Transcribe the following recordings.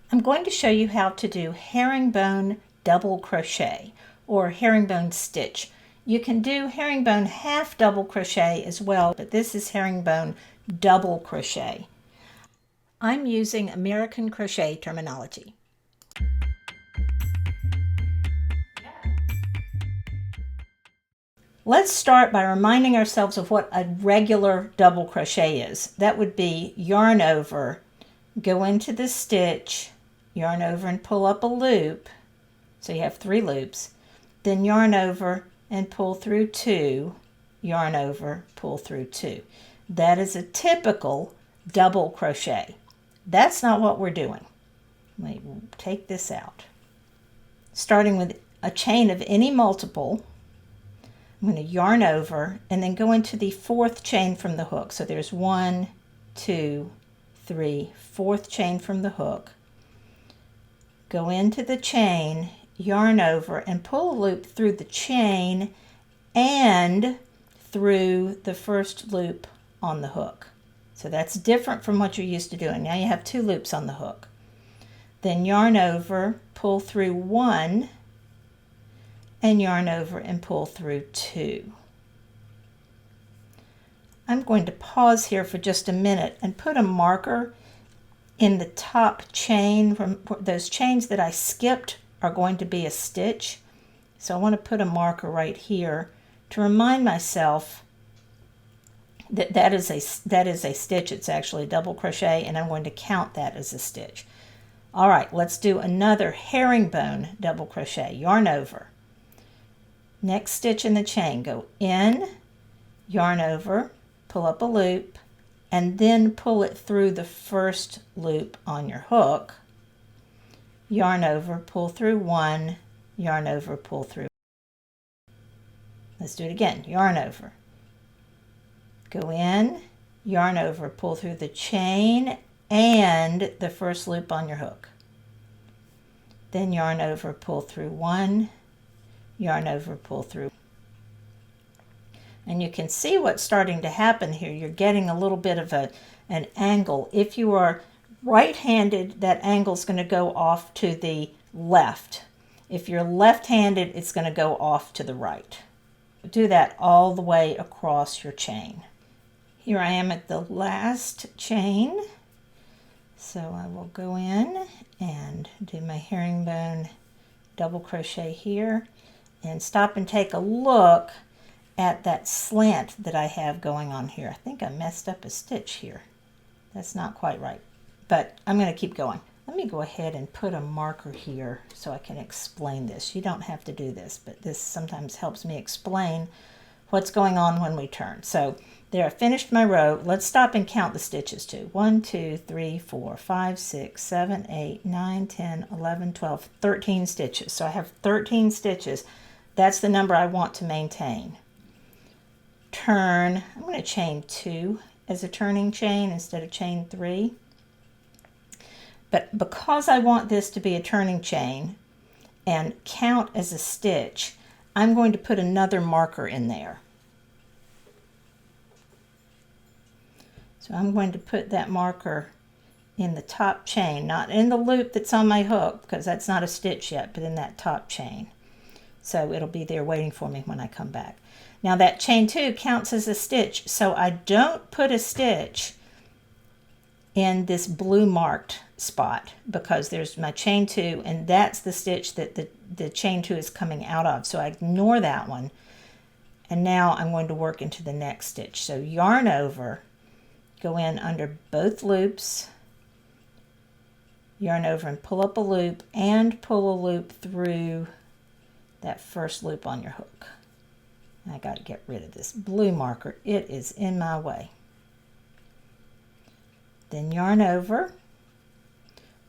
I'm going to show you how to do herringbone double crochet or herringbone stitch. You can do herringbone half double crochet as well, but this is herringbone double crochet. I'm using American crochet terminology. Let's start by reminding ourselves of what a regular double crochet is. That would be yarn over, go into the stitch, yarn over and pull up a loop, so you have 3 loops, then yarn over and pull through 2, yarn over, pull through 2. That is a typical double crochet. That's not what we're doing. Let me take this out. Starting with a chain of any multiple, I'm going to yarn over and then go into the 4th chain from the hook. So there's 1, 2, 3, 4th chain from the hook. Go into the chain, yarn over and pull a loop through the chain and through the first loop on the hook. So that's different from what you're used to doing. Now you have 2 loops on the hook. Then yarn over, pull through 1, and yarn over and pull through 2. I'm going to pause here for just a minute and put a marker in the top chain. From those chains that I skipped are going to be a stitch. So I want to put a marker right here to remind myself that that is a stitch. It's actually a double crochet, and I'm going to count that as a stitch. All right, let's do another herringbone double crochet. Yarn over. Next stitch in the chain, go in, yarn over, pull up a loop, and then pull it through the first loop on your hook. Yarn over, pull through 1, yarn over, pull through. Let's do it again. Yarn over. Go in, yarn over, pull through the chain and the first loop on your hook. Then yarn over, pull through 1, yarn over, pull through. And you can see what's starting to happen here. You're getting a little bit of an angle. If you are right-handed, that angle is going to go off to the left. If you're left-handed, it's going to go off to the right. Do that all the way across your chain. Here I am at the last chain. So I will go in and do my herringbone double crochet here and stop and take a look at that slant that I have going on here. I think I messed up a stitch here. That's not quite right, but I'm going to keep going. Let me go ahead and put a marker here so I can explain this. You don't have to do this, but this sometimes helps me explain what's going on when we turn. So there, I finished my row. Let's stop and count the stitches too. 1, 2, 3, 4, 5, 6, 7, 8, 9, 10, 11, 12, 13 stitches. So I have 13 stitches. That's the number I want to maintain. Turn, I'm going to chain 2 as a turning chain instead of chain 3. But because I want this to be a turning chain and count as a stitch, I'm going to put another marker in there. So I'm going to put that marker in the top chain, not in the loop that's on my hook, because that's not a stitch yet, but in that top chain. So it'll be there waiting for me when I come back. Now that chain 2 counts as a stitch, so I don't put a stitch in this blue marked spot because there's my chain 2 and that's the stitch that the chain 2 is coming out of. So I ignore that one. And now I'm going to work into the next stitch. So yarn over, go in under both loops, yarn over and pull up a loop and pull a loop through that first loop on your hook. I got to get rid of this blue marker. It is in my way. Then yarn over,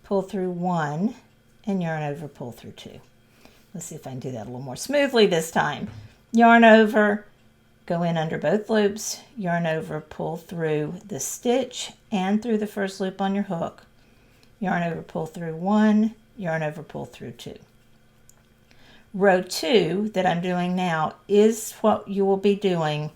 pull through 1, and yarn over, pull through 2. Let's see if I can do that a little more smoothly this time. Yarn over, go in under both loops, yarn over, pull through the stitch and through the first loop on your hook. Yarn over, pull through 1, yarn over, pull through 2. Row 2 that I'm doing now is what you will be doing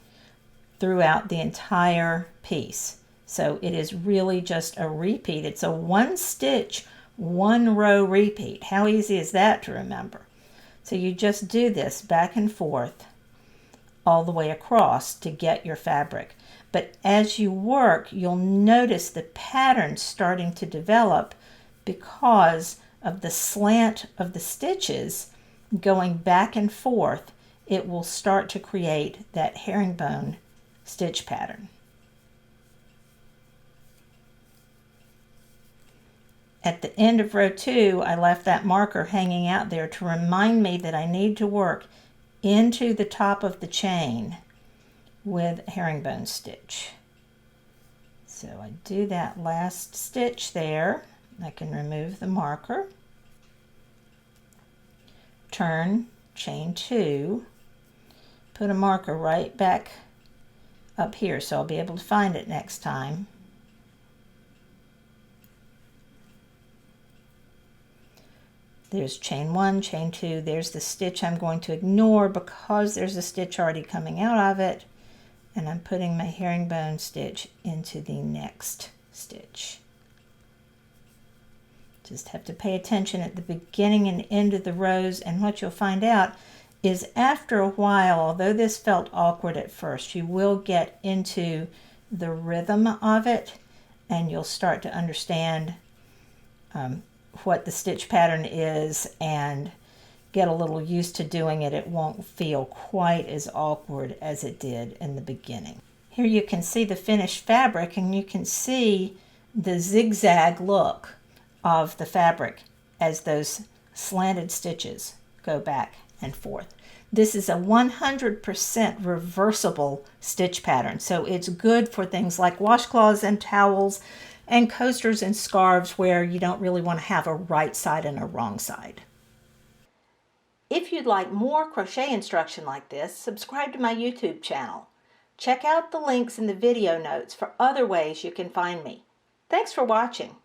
throughout the entire piece. So it is really just a repeat. It's a 1 stitch 1 row repeat. How easy is that to remember? So you just do this back and forth all the way across to get your fabric. But as you work, you'll notice the pattern starting to develop because of the slant of the stitches going back and forth. It will start to create that herringbone stitch pattern. At the end of row 2, I left that marker hanging out there to remind me that I need to work into the top of the chain with herringbone stitch. So I do that last stitch there. I can remove the marker, turn, chain 2, put a marker right back up here so I'll be able to find it next time. There's chain 1, chain 2, there's the stitch I'm going to ignore because there's a stitch already coming out of it, and I'm putting my herringbone stitch into the next stitch. Just have to pay attention at the beginning and end of the rows, and what you'll find out is after a while, although this felt awkward at first, you will get into the rhythm of it and you'll start to understand what the stitch pattern is and get a little used to doing it. It won't feel quite as awkward as it did in the beginning. Here you can see the finished fabric, and you can see the zigzag look of the fabric as those slanted stitches go back and forth. This is a 100% reversible stitch pattern, so it's good for things like washcloths and towels and coasters and scarves where you don't really want to have a right side and a wrong side. If you'd like more crochet instruction like this, subscribe to my YouTube channel. Check out the links in the video notes for other ways you can find me. Thanks for watching.